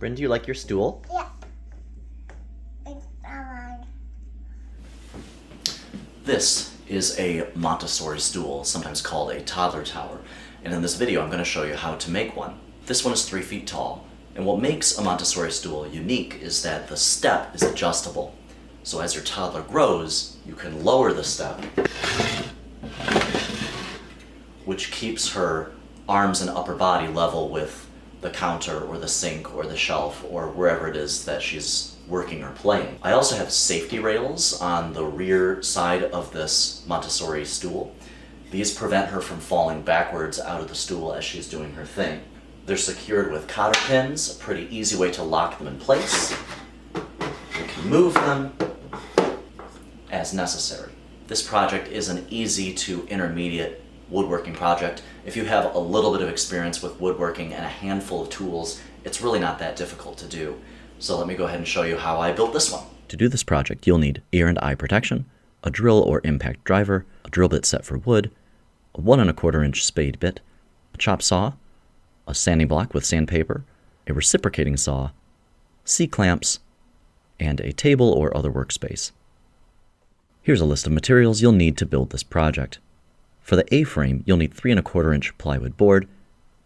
Bryn, do you like your stool? Yeah. It's alright. This is a Montessori stool, sometimes called a toddler tower. And in this video, I'm going to show you how to make one. This one is 3 feet tall. And what makes a Montessori stool unique is that the step is adjustable. So as your toddler grows, you can lower the step, which keeps her arms and upper body level with the counter or the sink or the shelf or wherever it is that she's working or playing. I also have safety rails on the rear side of this Montessori stool. These prevent her from falling backwards out of the stool as she's doing her thing. They're secured with cotter pins, a pretty easy way to lock them in place. You can move them as necessary. This project is an easy to intermediate woodworking project. If you have a little bit of experience with woodworking and a handful of tools, it's really not that difficult to do. So let me go ahead and show you how I built this one. To do this project, you'll need ear and eye protection, a drill or impact driver, a drill bit set for wood, a 1 1/4 inch spade bit, a chop saw, a sanding block with sandpaper, a reciprocating saw, C-clamps, and a table or other workspace. Here's a list of materials you'll need to build this project. For the A-frame, you'll need 3 1/4 inch plywood board.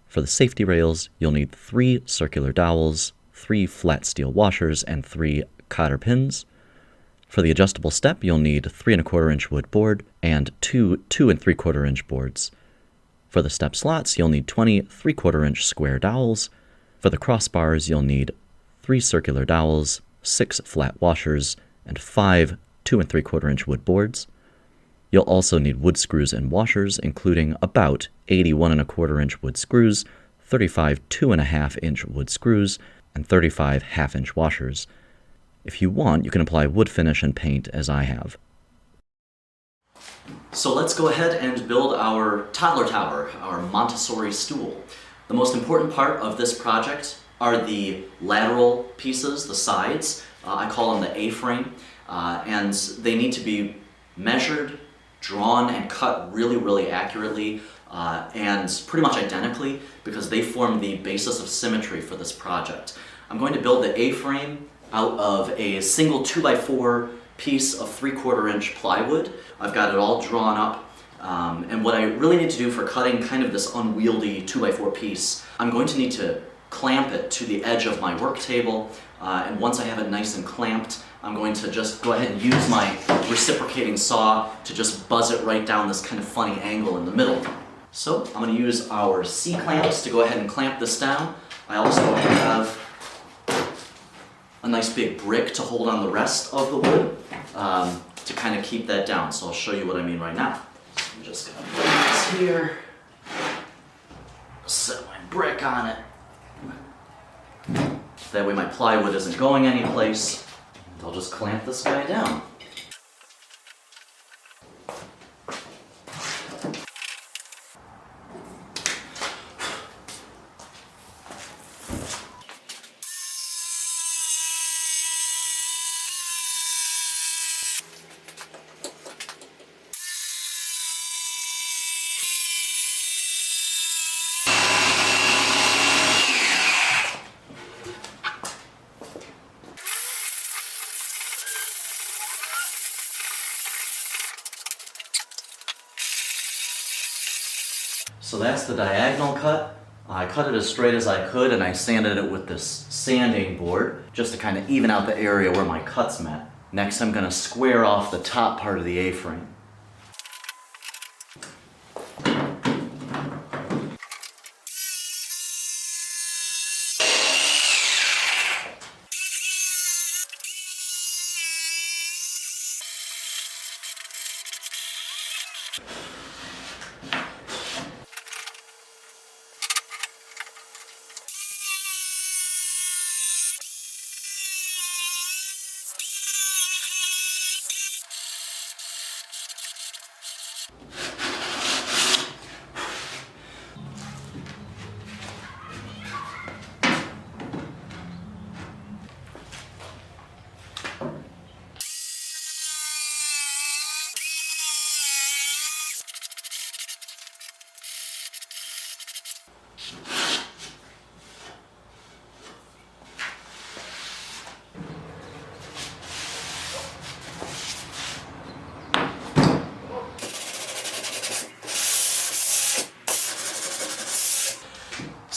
For the safety rails, you'll need 3 circular dowels, 3 flat steel washers, and 3 cotter pins. For the adjustable step, you'll need 3 1/4 inch wood board and 2 2 3/4 inch boards. For the step slots, you'll need 20 3/4 inch square dowels. For the crossbars, you'll need 3 circular dowels, 6 flat washers, and 5 2 3/4 inch wood boards. You'll also need wood screws and washers, including about 80 1 1/4 inch wood screws, 35 2 1/2 inch wood screws, and 35 1/2 inch washers. If you want, you can apply wood finish and paint as I have. So let's go ahead and build our toddler tower, our Montessori stool. The most important part of this project are the lateral pieces, the sides. I call them the A-frame, and they need to be measured, drawn, and cut really, really accurately, and pretty much identically, because they form the basis of symmetry for this project. I'm going to build the A-frame out of a single 2x4 piece of 3/4 inch plywood. I've got it all drawn up, and what I really need to do for cutting kind of this unwieldy 2x4 piece, I'm going to need to clamp it to the edge of my work table, and once I have it nice and clamped, I'm going to just go ahead and use my reciprocating saw to just buzz it right down this kind of funny angle in the middle. So I'm going to use our C-clamps to go ahead and clamp this down. I also have a nice big brick to hold on the rest of the wood to kind of keep that down. So I'll show you what I mean right now. So I'm just going to put this here, set my brick on it. That way my plywood isn't going anyplace. I'll just clamp this guy down. So that's the diagonal cut. I cut it as straight as I could, and I sanded it with this sanding board just to kind of even out the area where my cuts met. Next, I'm going to square off the top part of the A-frame.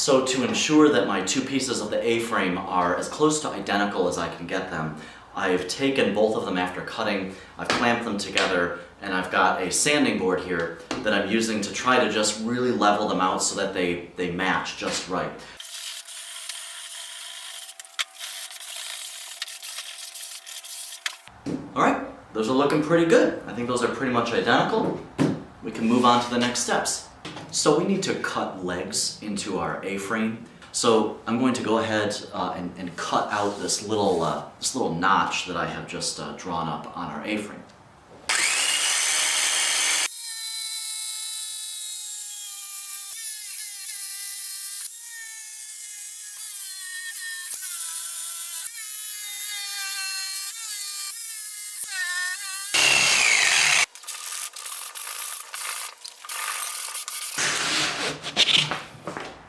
So to ensure that my two pieces of the A-frame are as close to identical as I can get them, I've taken both of them after cutting, I've clamped them together, and I've got a sanding board here that I'm using to try to just really level them out so that they match just right. Alright, those are looking pretty good. I think those are pretty much identical. We can move on to the next steps. So we need to cut legs into our A-frame. So I'm going to go ahead and cut out this little notch that I have just drawn up on our A-frame.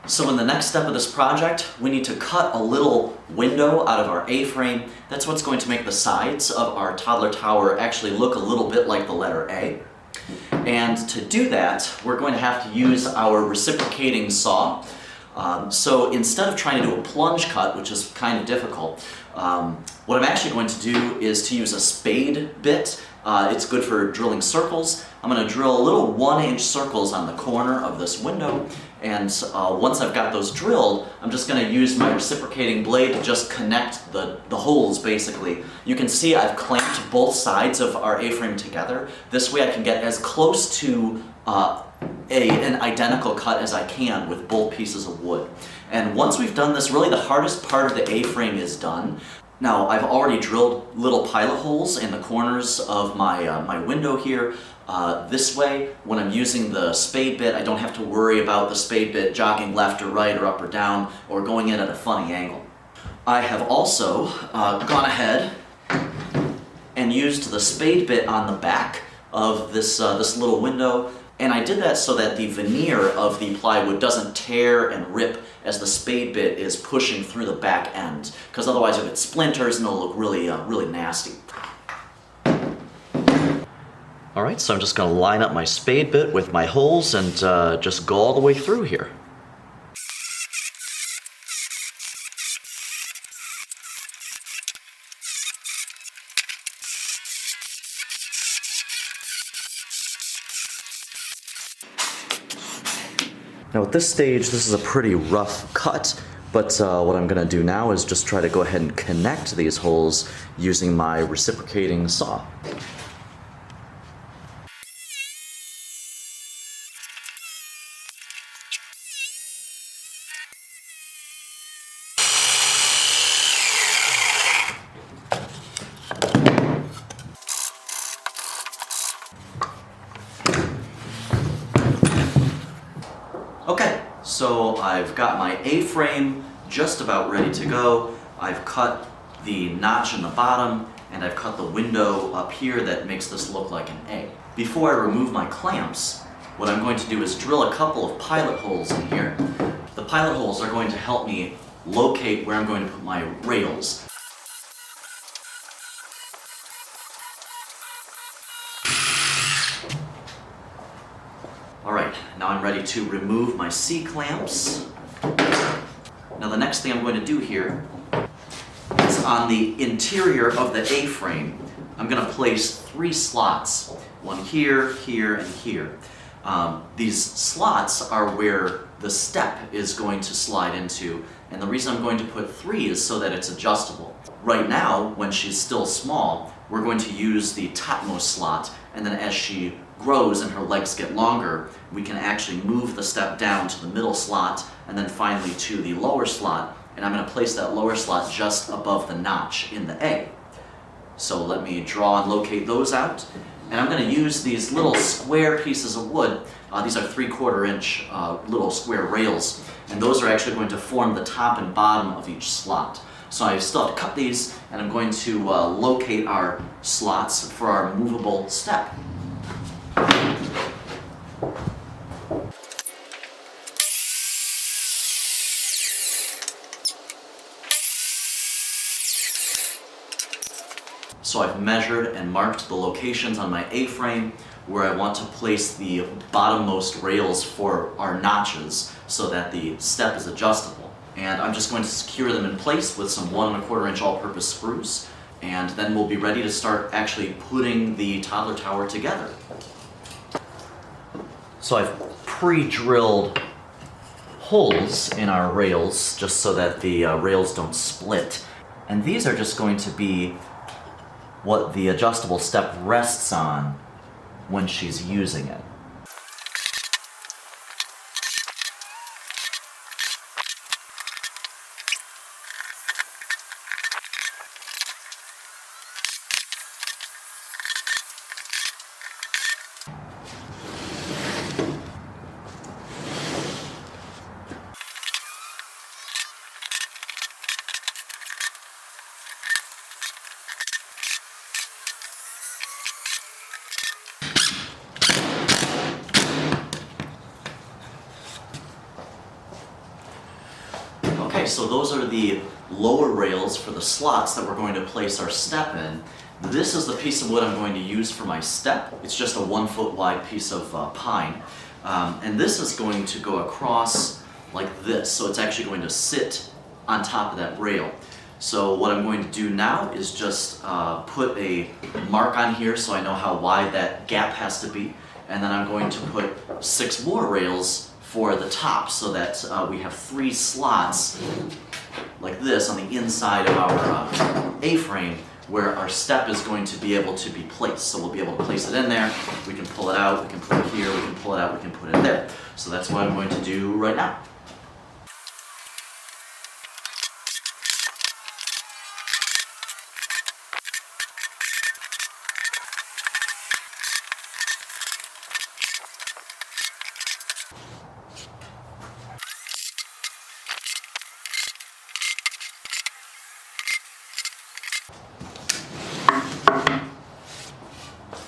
So in the next step of this project, we need to cut a little window out of our A-frame. That's what's going to make the sides of our toddler tower actually look a little bit like the letter A. And to do that, we're going to have to use our reciprocating saw. So instead of trying to do a plunge cut, which is kind of difficult, what I'm actually going to do is to use a spade bit. It's good for drilling circles. I'm going to drill little 1-inch circles on the corner of this window, and once I've got those drilled, I'm just going to use my reciprocating blade to just connect the holes, basically. You can see I've clamped both sides of our A-frame together. This way I can get as close to an identical cut as I can with both pieces of wood. And once we've done this, really the hardest part of the A-frame is done. Now, I've already drilled little pilot holes in the corners of my window here. This way, when I'm using the spade bit, I don't have to worry about the spade bit jogging left or right or up or down or going in at a funny angle. I have also gone ahead and used the spade bit on the back of this little window, and I did that so that the veneer of the plywood doesn't tear and rip as the spade bit is pushing through the back end, because otherwise if it splinters, and it'll look really nasty. Alright, so I'm just going to line up my spade bit with my holes and just go all the way through here. Now at this stage, this is a pretty rough cut, but what I'm going to do now is just try to go ahead and connect these holes using my reciprocating saw. Okay, so I've got my A-frame just about ready to go. I've cut the notch in the bottom, and I've cut the window up here that makes this look like an A. Before I remove my clamps, what I'm going to do is drill a couple of pilot holes in here. The pilot holes are going to help me locate where I'm going to put my rails. Alright, now I'm ready to remove my C-clamps. Now the next thing I'm going to do here is on the interior of the A-frame, I'm going to place 3 slots. One here, here, and here. These slots are where the step is going to slide into, and the reason I'm going to put 3 is so that it's adjustable. Right now, when she's still small, we're going to use the topmost slot, and then as she grows and her legs get longer, we can actually move the step down to the middle slot and then finally to the lower slot, and I'm going to place that lower slot just above the notch in the A. So let me draw and locate those out, and I'm going to use these little square pieces of wood. These are 3/4 inch little square rails, and those are actually going to form the top and bottom of each slot. So I still have to cut these, and I'm going to locate our slots for our movable step. So I've measured and marked the locations on my A-frame. where I want to place the bottommost rails for our notches so that the step is adjustable. And I'm just going to secure them in place with some 1 1/4 inch all-purpose screws, and then we'll be ready to start actually putting the toddler tower together. So I've pre-drilled holes in our rails just so that the rails don't split. And these are just going to be what the adjustable step rests on when she's using it. Okay, so those are the lower rails for the slots that we're going to place our step in. This is the piece of wood I'm going to use for my step. It's just a 1 foot wide piece of pine. And this is going to go across like this, so it's actually going to sit on top of that rail. So what I'm going to do now is just put a mark on here so I know how wide that gap has to be. And then I'm going to put 6 more rails for the top so that we have 3 slots like this on the inside of our A-frame where our step is going to be able to be placed. So we'll be able to place it in there, we can pull it out, we can put it here, we can pull it out, we can put it there. So that's what I'm going to do right now.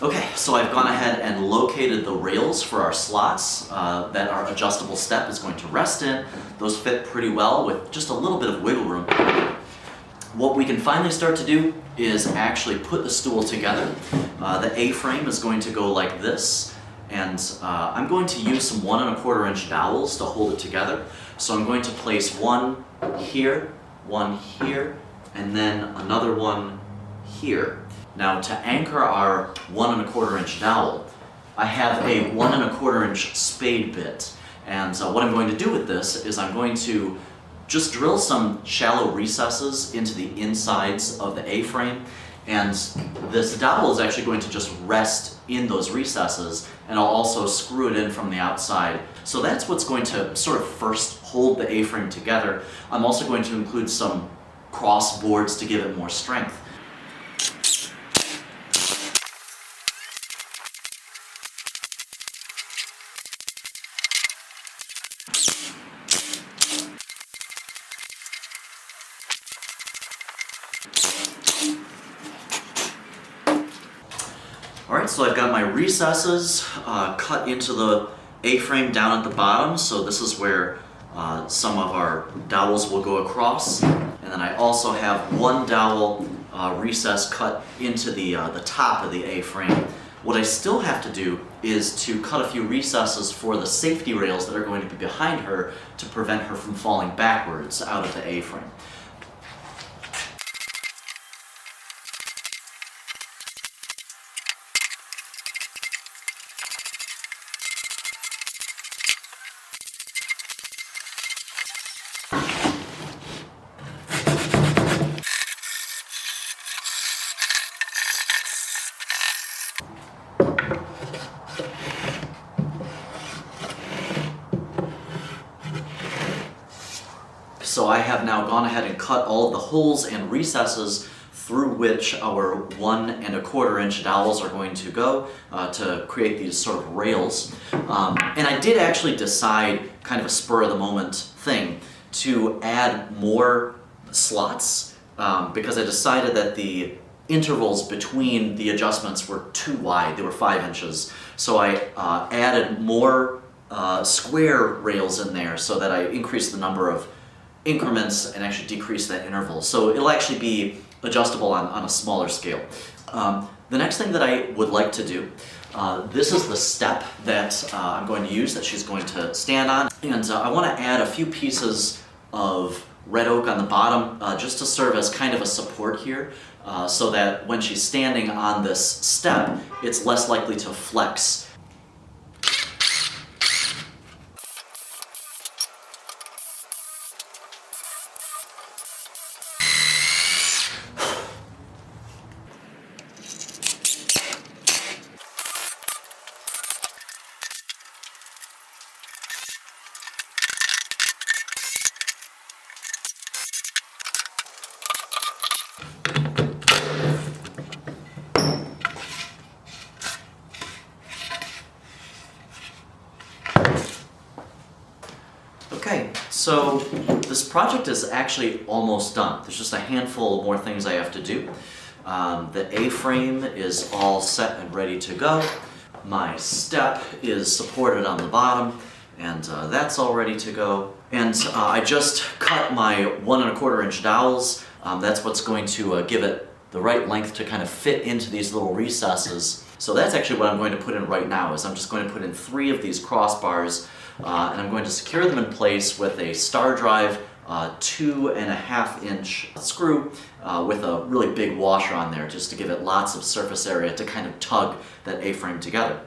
Okay, so I've gone ahead and located the rails for our slots that our adjustable step is going to rest in. Those fit pretty well with just a little bit of wiggle room. What we can finally start to do is actually put the stool together. The A-frame is going to go like this, and I'm going to use some 1 1/4 inch dowels to hold it together. So I'm going to place one here, and then another one here. Now to anchor our 1 1/4 inch dowel, I have a 1 1/4 inch spade bit. And what I'm going to do with this is I'm going to just drill some shallow recesses into the insides of the A-frame. And this dowel is actually going to just rest in those recesses, and I'll also screw it in from the outside. So that's what's going to sort of first hold the A-frame together. I'm also going to include some cross boards to give it more strength. Alright, so I've got my recesses cut into the A-frame down at the bottom, so this is where some of our dowels will go across. And then I also have one dowel recess cut into the top of the A-frame. What I still have to do is to cut a few recesses for the safety rails that are going to be behind her to prevent her from falling backwards out of the A-frame. So I have now gone ahead and cut all of the holes and recesses through which our 1 1/4 inch dowels are going to go to create these sort of rails. And I did actually decide, kind of a spur of the moment thing, to add more slots because I decided that the intervals between the adjustments were too wide. They were 5 inches. So I added more square rails in there so that I increased the number of increments and actually decrease that interval. So it'll actually be adjustable on a smaller scale. The next thing that I would like to do This is the step that I'm going to use, that she's going to stand on. And I want to add a few pieces of red oak on the bottom just to serve as kind of a support here, so that when she's standing on this step, it's less likely to flex. Okay, so this project is actually almost done. There's just a handful more things I have to do. The A-frame is all set and ready to go. My step is supported on the bottom, and that's all ready to go. And I just cut my 1 1/4 inch dowels. That's what's going to give it the right length to kind of fit into these little recesses. So that's actually what I'm going to put in right now, is I'm just going to put in 3 of these crossbars, and I'm going to secure them in place with a star drive 2.5 inch screw with a really big washer on there, just to give it lots of surface area to kind of tug that A-frame together.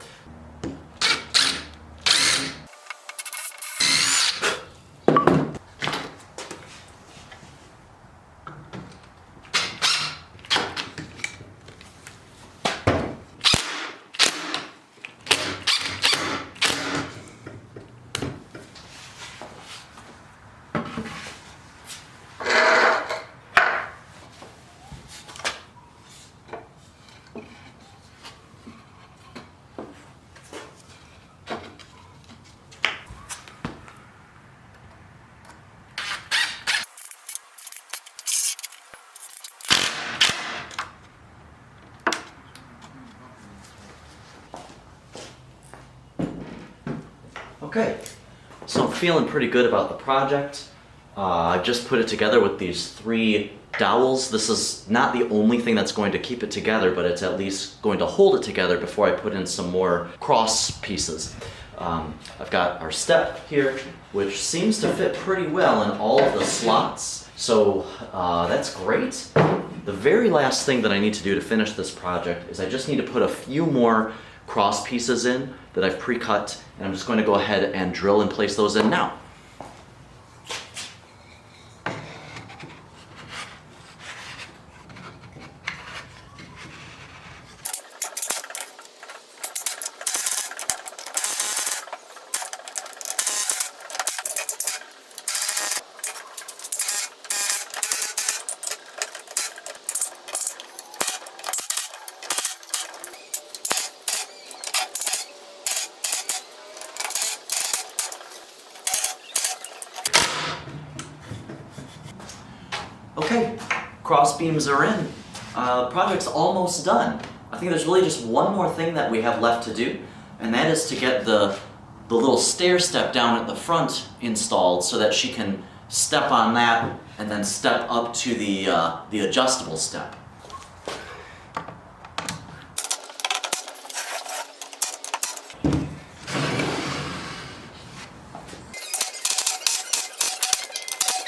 Okay, so I'm feeling pretty good about the project. I've just put it together with these 3 dowels. This is not the only thing that's going to keep it together, but it's at least going to hold it together before I put in some more cross pieces. I've got our step here, which seems to fit pretty well in all of the slots, so that's great. The very last thing that I need to do to finish this project is I just need to put a few more cross pieces in that I've pre-cut, and I'm just going to go ahead and drill and place those in now. Okay, cross beams are in. The project's almost done. I think there's really just one more thing that we have left to do, and that is to get the little stair step down at the front installed so that she can step on that and then step up to the adjustable step.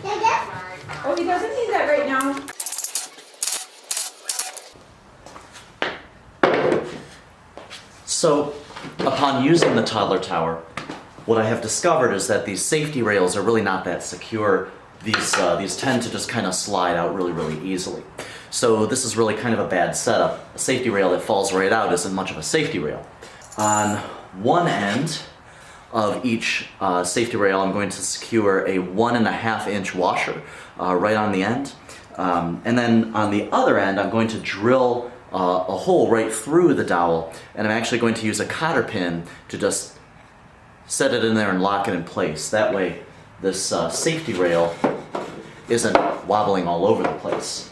Dada? Oh, he doesn't need that right now. So, upon using the Toddler Tower, what I have discovered is that these safety rails are really not that secure. These tend to just kind of slide out really, really easily. So this is really kind of a bad setup. A safety rail that falls right out isn't much of a safety rail. On one end of each safety rail, I'm going to secure a 1.5 inch washer right on the end. And then on the other end, I'm going to drill a hole right through the dowel, and I'm actually going to use a cotter pin to just set it in there and lock it in place. That way this safety rail isn't wobbling all over the place.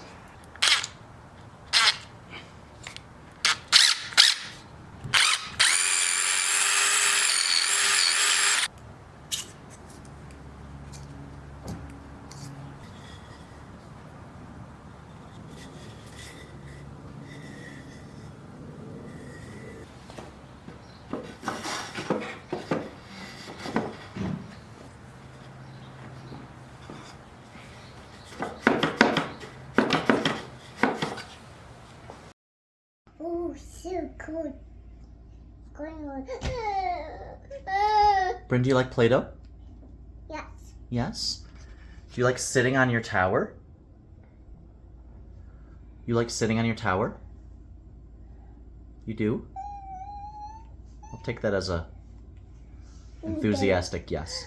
so good. Going on. Bryn, do you like Play-Doh? Yes. Yes. Do you like sitting on your tower? You like sitting on your tower? You do? I'll take that as a enthusiastic yes.